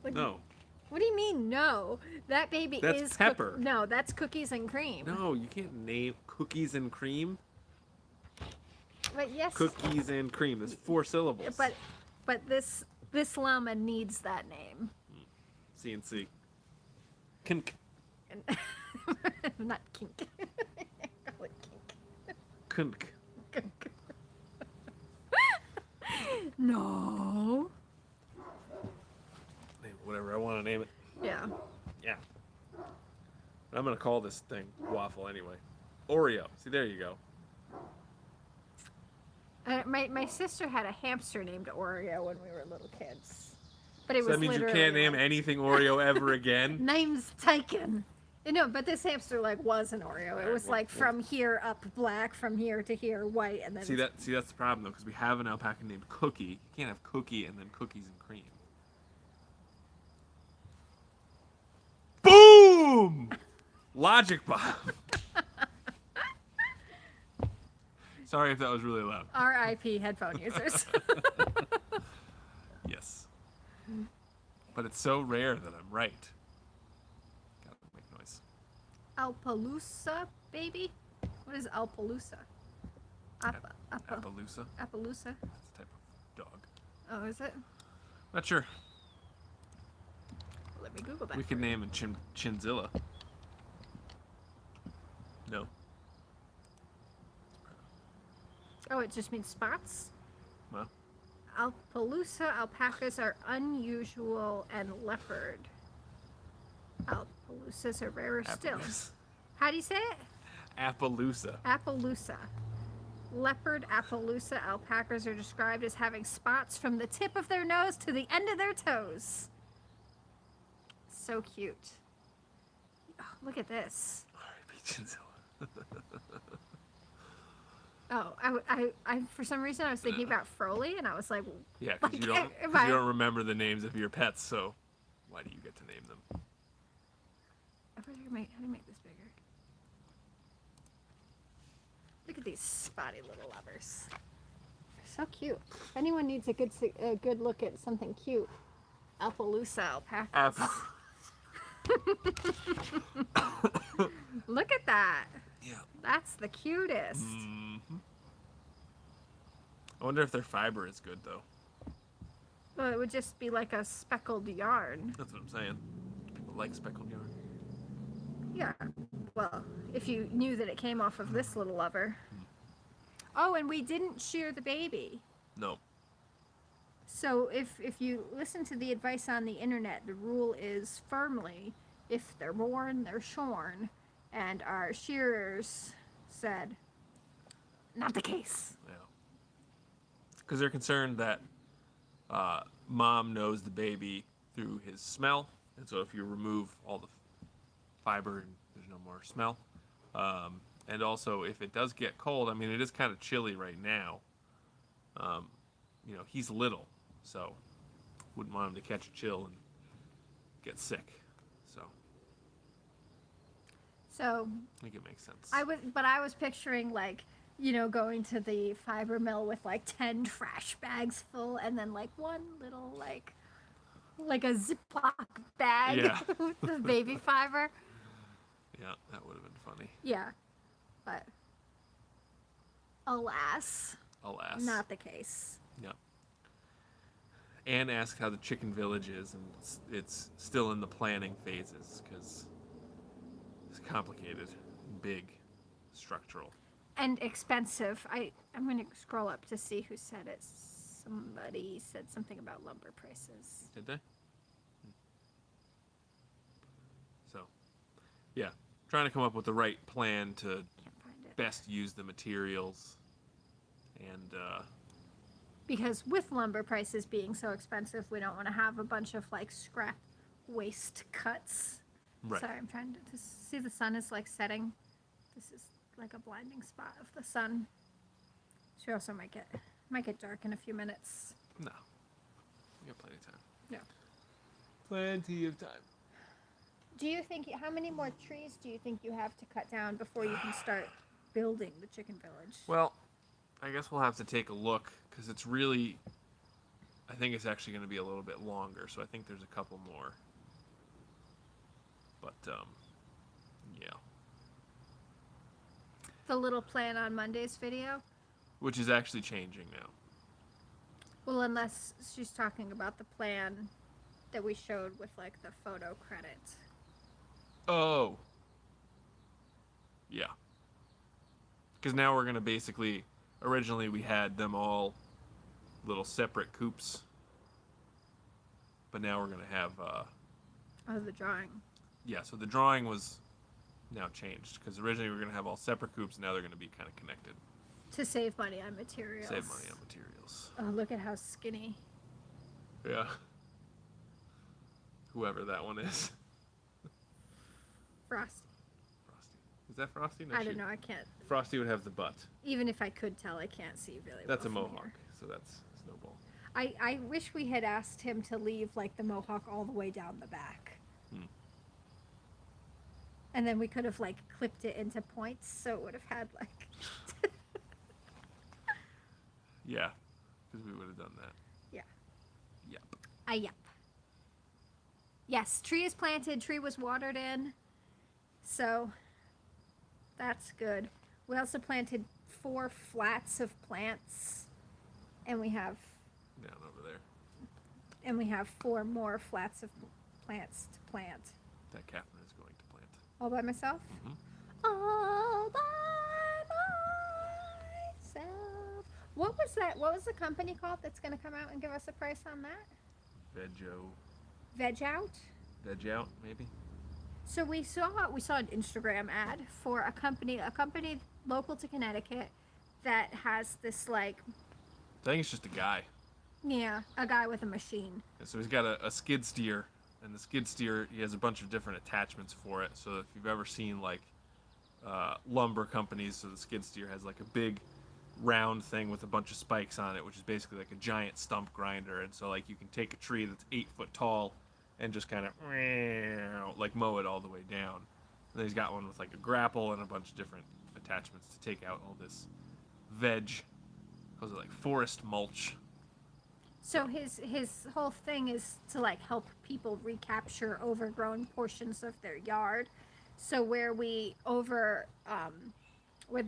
Like, No. what do you mean, no? That baby That's is Pepper. No, that's cookies and cream. No, you can't name cookies and cream. But yes, Cookies and cream. There's 4 syllables. but this llama needs that name. CNC. Kink. And not kink. Call it kink. Kunk. No. Whatever I want to name it. Yeah. Yeah. I'm gonna call this thing Waffle anyway. Oreo. See, there you go. My sister had a hamster named Oreo when we were little kids. But it So was that means you literally can't name like, anything Oreo ever again. name's taken. No, but this hamster like was an Oreo. It Alright, was well- like from here up black, from here to here white, and then See it's- that's the problem though, because we have an alpaca named Cookie. You can't have Cookie and then cookies and cream. Boom! Logic bomb. Sorry if that was really loud. R.I.P. headphone users. Yes. But it's so rare that I'm right. Gotta make noise. Alpaloosa, baby. What is Alpaloosa? Appaloosa. Appaloosa. That's a type of dog. Oh, is it? Not sure. Let me Google that. We could name him Chinzilla. No. Oh, it just means spots. Well, Alpaloosa alpacas are unusual and leopard. Alpaloosas are rarer still. Appaloosa. How do you say it? Appaloosa. Appaloosa. Leopard Appaloosa alpacas are described as having spots from the tip of their nose to the end of their toes. So cute. Oh, look at this. R.I.P. Chinzilla. Oh, I for some reason I was thinking about Froley, and I was like, Yeah, because Like, you don't, if 'cause I- you don't remember the names of your pets, so why do you get to name them? how do you make this bigger? Look at these spotty little lovers. They're so cute. If anyone needs a good look at something cute, Appaloosa alpacas. Apple. Look at that. Yeah. That's the cutest. Hmm. I wonder if their fiber is good though. Well, it would just be like a speckled yarn. That's what I'm saying. People like speckled yarn. Yeah. Well, if you knew that it came off of this little lover. Oh, and we didn't shear the baby. No. So if you listen to the advice on the internet, the rule is firmly, if they're born, they're shorn. And our shearers said, not the case. Yeah. Because they're concerned that mom knows the baby through his smell, and so if you remove all the fiber, there's no more smell. And also, if it does get cold, I mean, it is kind of chilly right now. You know, he's little, so wouldn't want him to catch a chill and get sick. So I think it makes sense. I was picturing like, going to the fiber mill with like 10 trash bags full, and then like one little like a Ziploc bag Yeah. with the baby fiber. Yeah, that would have been funny. Yeah, but alas, Alas. not the case. Yeah. Anne asked how the chicken village is, and it's still in the planning phases because it's complicated, big, structural. And expensive. I'm going to scroll up to see who said it. Somebody said something about lumber prices. Did they? So, yeah, trying to come up with the right plan to Can't find it. best use the materials, and Because with lumber prices being so expensive, we don't want to have a bunch of like scrap waste cuts. right. Sorry, I'm trying to see the sun is like setting. This is like a blinding spot of the sun. She also might get dark in a few minutes. No, we got plenty of time. Yeah. Plenty of time. Do you think how many more trees do you think you have to cut down before you can start building the chicken village? Well, I guess we'll have to take a look because it's really. I think it's actually going to be a little bit longer, so I think there's a couple more. But yeah, The little plan on Monday's video? which is actually changing now. Well, unless she's talking about the plan that we showed with like the photo credit. Oh. Yeah. Because now we're going to basically. Originally, we had them all little separate coops. But now we're going to have. Oh, the drawing. Yeah, so the drawing was now changed. Because originally we were going to have all separate coops. Now they're going to be kind of connected. To save money on materials. Save money on materials. Oh, look at how skinny. Yeah. Whoever that one is. Frosty. Frosty. Is that Frosty? No, I don't know. I can't. Frosty would have the butt. Even if I could tell, I can't see really. That's a well from mohawk, here. so that's Snowball. I wish we had asked him to leave like the mohawk all the way down the back. Hmm. And then we could have like clipped it into points, so it would have had like. Yeah, because we would have done that. Yeah. Yep. Yep. Yes, tree is planted. Tree was watered in, so that's good. We also planted 4 flats of plants, and we have Down over there. 4 more flats of plants to plant. That Catherine is going to plant. All by myself? Mhm. All by myself. What was that? What was the company called that's going to come out and give us a price on that? Veg Out? Veg out, maybe? So we saw an Instagram ad for a company local to Connecticut that has this like, I think it's just a guy. yeah, a guy with a machine. And so he's got a skid steer, and the skid steer, he has a bunch of different attachments for it. So if you've ever seen like lumber companies, so the skid steer has like a big round thing with a bunch of spikes on it, which is basically like a giant stump grinder. And so like you can take a tree that's 8 foot tall and just kind of like mow it all the way down. And then he's got one with like a grapple and a bunch of different attachments to take out all this veg. Was it like forest mulch? So his whole thing is to like help people recapture overgrown portions of their yard. So where the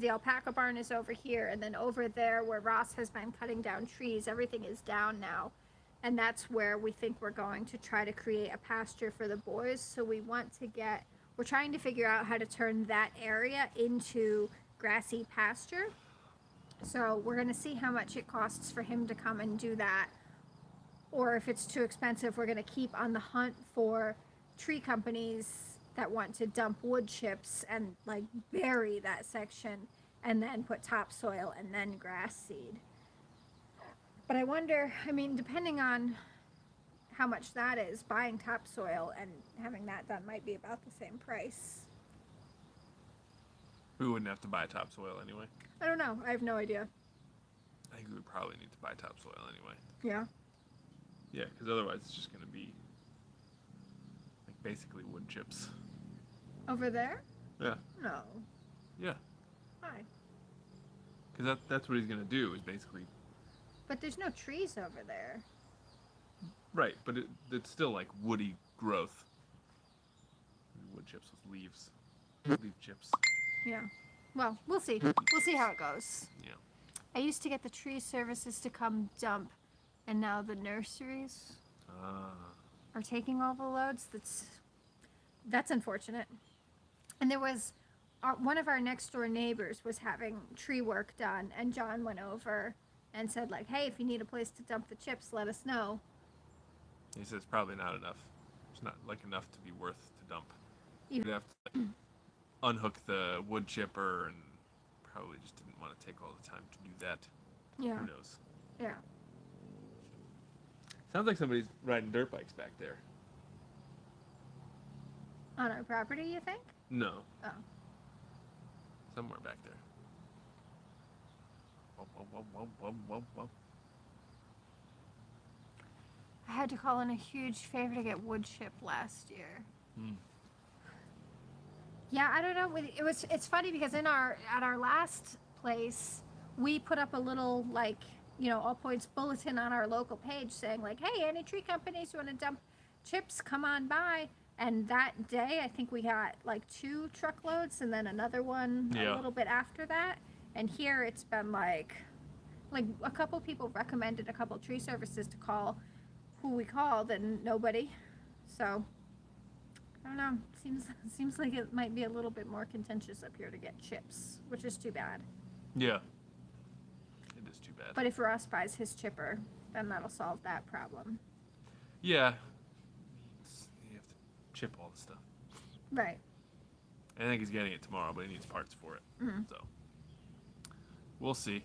alpaca barn is over here, and then over there where Ross has been cutting down trees, everything is down now. And that's where we think we're going to try to create a pasture for the boys. So we're trying to figure out how to turn that area into grassy pasture. So we're going to see how much it costs for him to come and do that. Or if it's too expensive, we're going to keep on the hunt for tree companies that want to dump wood chips and like bury that section and then put topsoil and then grass seed. But I wonder, I mean, depending on how much that is, buying topsoil and having that done might be about the same price. We wouldn't have to buy topsoil anyway. I don't know. I have no idea. I think we would probably need to buy topsoil anyway. Yeah. Yeah, because otherwise it's just going to be like basically wood chips. Over there? Yeah. No. Yeah. Why? Because that's what he's going to do is basically... But there's no trees over there. Right, but it's still like woody growth. Wood chips with leaves. Leaf chips. Yeah. Well, we'll see. We'll see how it goes. Yeah. I used to get the tree services to come dump, and now the nurseries are taking all the loads. That's unfortunate. And there was one of our next door neighbors was having tree work done, and John went over and said like, "Hey, if you need a place to dump the chips, let us know." He said it's probably not enough. It's not like enough to be worth to dump. Even- You'd have to like, unhook the wood chipper, and probably just didn't want to take all the time to do that. Yeah. Who knows? Yeah. Sounds like somebody's riding dirt bikes back there. On our property, you think? No. Oh. Somewhere back there. Whoa, whoa, whoa, whoa, whoa, whoa, whoa. I had to call in a huge favor to get wood chipped last year. Yeah, I don't know. It's funny because at our last place, we put up a little like, all points bulletin on our local page saying like, "Hey, any tree companies who want to dump chips, come on by." And that day, I think we got like 2 truckloads, and then another one a little bit after that. And here it's been like a couple people recommended a couple tree services to call. Who we called, and nobody. So I don't know. Seems like it might be a little bit more contentious up here to get chips, which is too bad. Yeah. It is too bad. But if Ross buys his chipper, then that'll solve that problem. Yeah. You have to chip all the stuff. Right. I think he's getting it tomorrow, but he needs parts for it. Mm-hmm. So we'll see.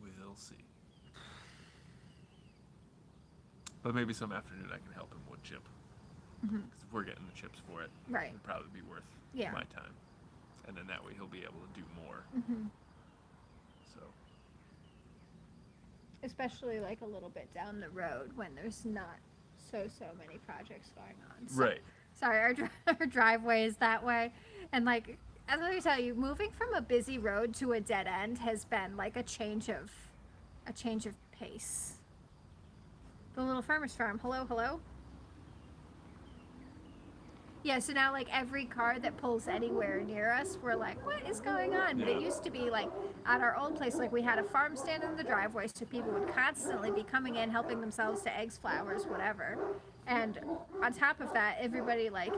We'll see. But maybe some afternoon I can help him wood chip. Because if we're getting the chips for it, Right. it'd probably be worth Yeah. my time. And then that way he'll be able to do more. So, Especially like a little bit down the road when there's not so many projects going on. So, right. Sorry, our driveway is that way, and like, let me tell you, moving from a busy road to a dead end has been like a change of pace. The Little Farmer's Farm. Hello, hello. Yeah, so now like every car that pulls anywhere near us, we're like, what is going on? But it used to be like at our old place, like we had a farm stand in the driveway, so people would constantly be coming in, helping themselves to eggs, flowers, whatever. And on top of that, everybody like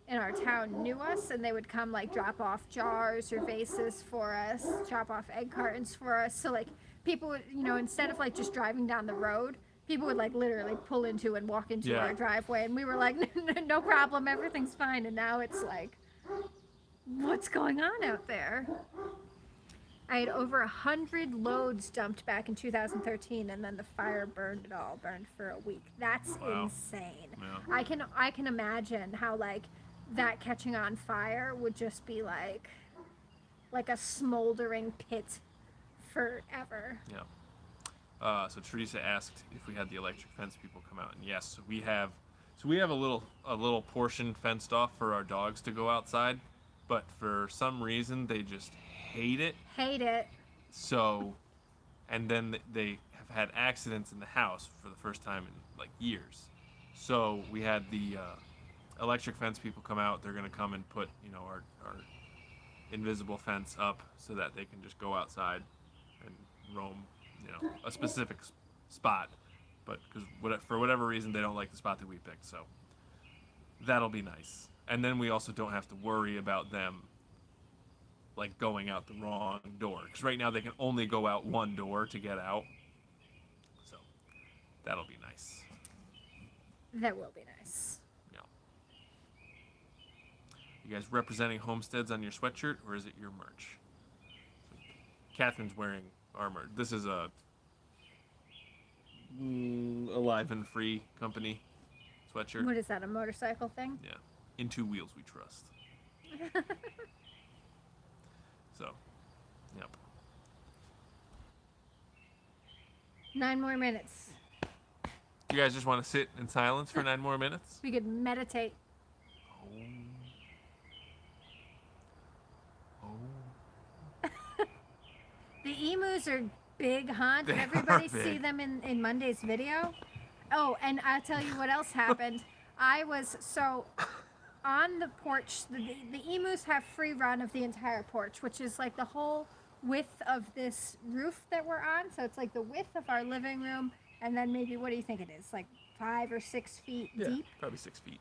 in our town knew us, and they would come like drop off jars or vases for us, drop off egg cartons for us. So like people would, instead of like just driving down the road, people would like literally pull into and walk into our driveway, and we were like, no problem, everything's fine. And now it's like, what's going on out there? I had over 100 loads dumped back in 2013, and then the fire burned for a week. That's insane. Yeah. I can imagine how like that catching on fire would just be like a smoldering pit forever. Yeah. So Teresa asked if we had the electric fence people come out, and yes, so we have a little portion fenced off for our dogs to go outside, but for some reason they just hate it. So, and then they have had accidents in the house for the first time in like years. So we had the electric fence people come out. They're gonna come and put our invisible fence up so that they can just go outside and roam a specific spot, but because for whatever reason they don't like the spot that we picked, so that'll be nice. And then we also don't have to worry about them like going out the wrong door, because right now they can only go out one door to get out, so that'll be nice. That will be nice. Yeah. You guys representing homesteads on your sweatshirt, or is it your merch? Catherine's wearing our merch. This is a Alive and Free company sweatshirt. What is that, a motorcycle thing? Yeah. In 2 wheels we trust. So, yep. 9 more minutes. You guys just want to sit in silence for 9 more minutes? We could meditate. Oh. The emus are big, huh? Did They everybody are see big. them in Monday's video? Oh, and I'll tell you what else happened. I was on the porch. The emus have free run of the entire porch, which is like the whole width of this roof that we're on. So it's like the width of our living room, and then maybe, what do you think it is? Like 5 or 6 feet deep. Probably 6 feet.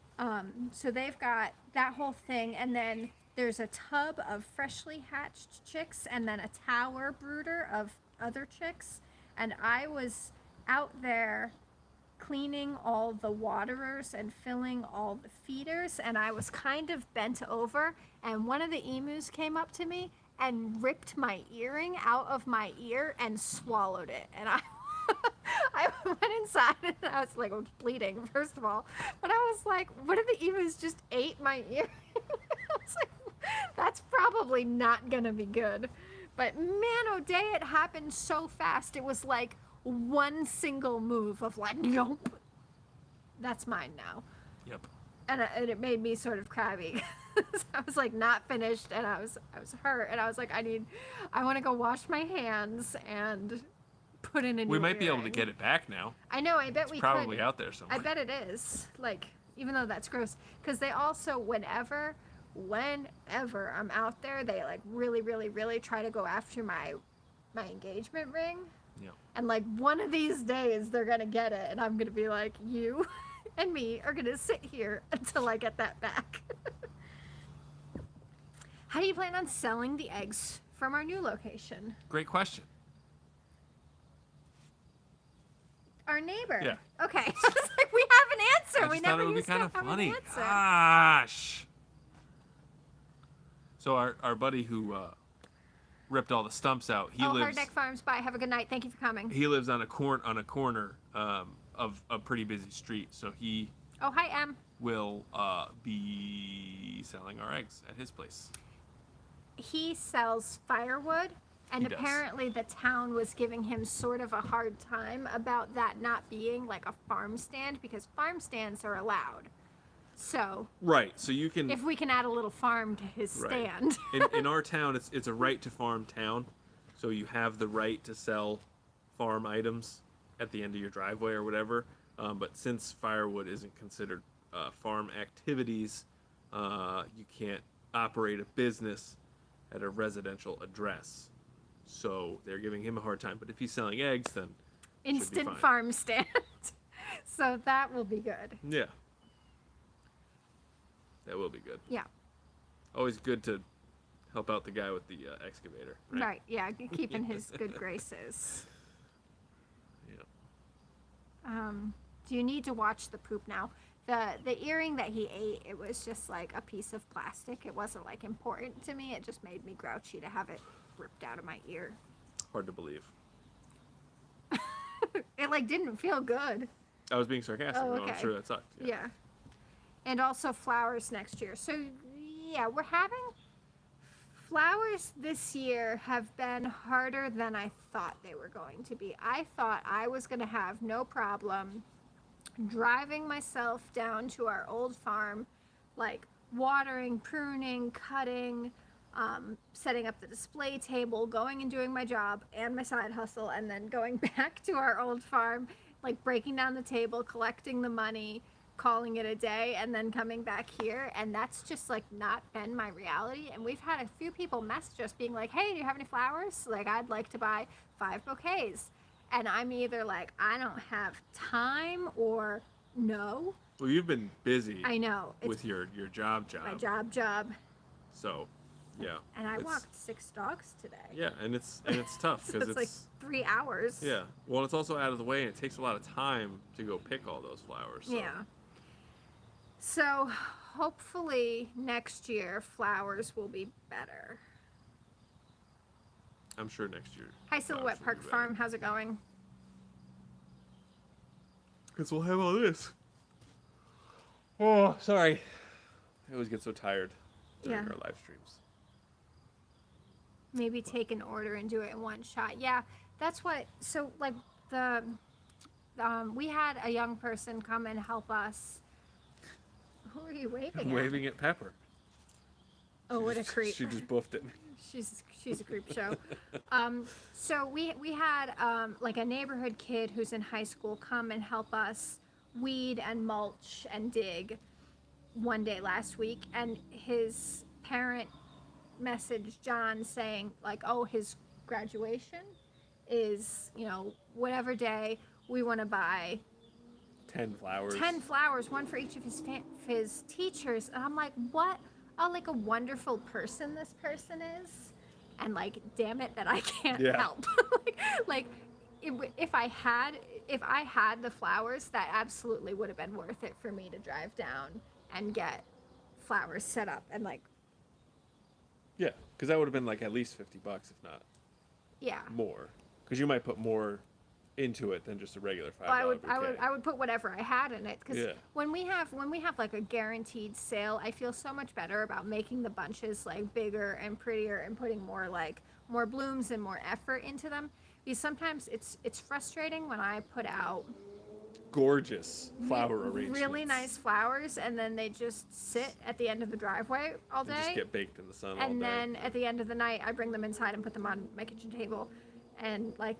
So they've got that whole thing, and then there's a tub of freshly hatched chicks, and then a tower brooder of other chicks. And I was out there cleaning all the waterers and filling all the feeders, and I was kind of bent over, and one of the emus came up to me and ripped my earring out of my ear and swallowed it. And I went inside, and I was like, I was bleeding, first of all, but I was like, what if the emus just ate my ear? I was like, that's probably not gonna be good. But man, oh day, it happened so fast. It was like one single move of like, nope, that's mine now. Yep. And it made me sort of crabby. I was like not finished, and I was hurt, and I was like, I want to go wash my hands and put in a new We might be able to earring. get it back now. I know, I bet It's we probably could. out there somewhere. I bet it is. Like, even though that's gross, because they also, whenever I'm out there, they like really, really, really try to go after my engagement ring. Yeah. And like one of these days they're gonna get it, and I'm gonna be like, you and me are gonna sit here until I get that back. How do you plan on selling the eggs from our new location? Great question. Our neighbor. Yeah. Okay. I was like, we have an answer. I We just thought never it would be used to kind have of an funny. answer. Gosh. So our buddy who ripped all the stumps out, he Hard lives Neck Farms. Bye. Have a good night. Thank you for coming. he lives on a corner of a pretty busy street. So he Oh, hi, Em. will be selling our eggs at his place. He sells firewood, and He does. apparently the town was giving him sort of a hard time about that not being like a farm stand because farm stands are allowed. So Right. So you can. if we can add a little farm to his Right. stand. in our town, it's a right to farm town, so you have the right to sell farm items at the end of your driveway or whatever. But since firewood isn't considered farm activities, you can't operate a business at a residential address. So they're giving him a hard time. But if he's selling eggs, then Instant fine. farm stand. So that will be good. yeah, that will be good. Yeah. Always good to help out the guy with the excavator. Right. Yeah. Keeping his good graces. Yeah. Do you need to watch the poop now? The earring that he ate, it was just like a piece of plastic. It wasn't like important to me. It just made me grouchy to have it ripped out of my ear. Hard to believe. It like didn't feel good. I was being sarcastic. Oh, No, I'm okay. sure that sucked. Yeah. And also flowers next year. So yeah, we're having flowers this year have been harder than I thought they were going to be. I thought I was going to have no problem driving myself down to our old farm, like watering, pruning, cutting, setting up the display table, going and doing my job and my side hustle, and then going back to our old farm, like breaking down the table, collecting the money, calling it a day, and then coming back here. And that's just like not been my reality. And we've had a few people message us being like, hey, do you have any flowers? Like, I'd like to buy 5 bouquets. And I'm either like, I don't have time, or no. Well, you've been busy I know. It's with your job. my job. So, yeah. And I it's- walked 6 dogs today. Yeah, and it's tough So because it's like 3 hours. yeah. Well, it's also out of the way, and it takes a lot of time to go pick all those flowers. So. Yeah. So hopefully next year flowers will be better. I'm sure next year. Hi, Silhouette Park Farm. How's it going? Because we'll have all this. Oh, sorry. I always get so tired during Yeah. our live streams. Maybe take an order and do it in one shot. Yeah, that's what. So like we had a young person come and help us. Who are you waving I'm at? waving at Pepper. Oh, what a creep. She just buffed at me. She's a creep show. So we had like a neighborhood kid who's in high school come and help us weed and mulch and dig one day last week, and his parent messaged John saying like, oh, his graduation is, you know, whatever day, we want to buy 10 flowers. 10 flowers, one for each of his teachers. And I'm like, what like a wonderful person this person is. And like, damn it that I can't Yeah. help. like if I had the flowers, that absolutely would have been worth it for me to drive down and get flowers set up and like, Yeah, because that would have been like at least $50, if not yeah. more. Because you might put more into it than just a regular $5 I would put whatever I had in it, because Yeah. when we have like a guaranteed sale, I feel so much better about making the bunches like bigger and prettier and putting more blooms and more effort into them. Because sometimes it's frustrating when I put out gorgeous flower arrangements. really nice flowers and then they just sit at the end of the driveway all And day. just get baked in the sun all And day. then at the end of the night, I bring them inside and put them on my kitchen table, and like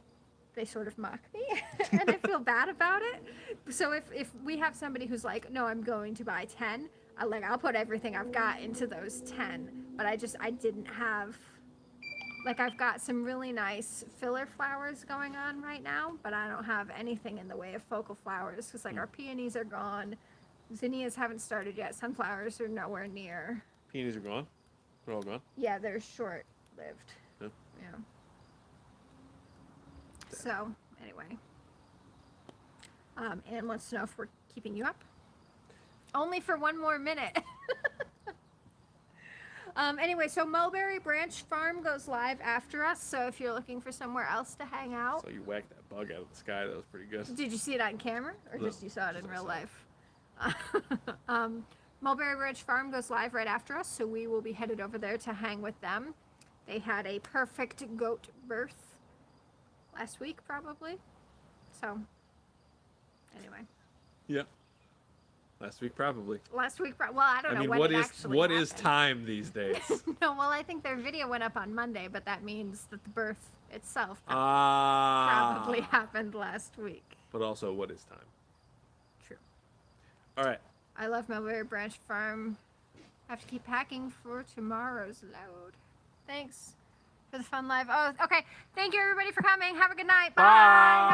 they sort of mock me, and I feel bad about it. So if we have somebody who's like, no, I'm going to buy 10, I'll put everything I've got into those 10. But I didn't have, like, I've got some really nice filler flowers going on right now, but I don't have anything in the way of focal flowers, because like our peonies are gone, zinnias haven't started yet, sunflowers are nowhere near. Peonies are gone. They're all gone. Yeah, they're short-lived. Yeah. Yeah. So, anyway. Anne wants to know if we're keeping you up. Only for one more minute. Anyway, so Mulberry Branch Farm goes live after us, so if you're looking for somewhere else to hang out. So you whacked that bug out of the sky. That was pretty good. Did you see it on camera, or No, just you saw it in just I real saw it. life? Mulberry Ridge Farm goes live right after us, so we will be headed over there to hang with them. They had a perfect goat birth last week, probably. So, anyway. Yep. Last week, probably. Last week, well, I don't I know mean, when what it is actually what is happened. time these days? No, well, I think their video went up on Monday, but that means that the birth itself Ah. probably happened last week. But also, what is time? True. All right. I love Mulberry Branch Farm. I have to keep packing for tomorrow's load. Thanks for the fun live. Oh, okay. Thank you, everybody, for coming. Have a good night. Bye. Bye.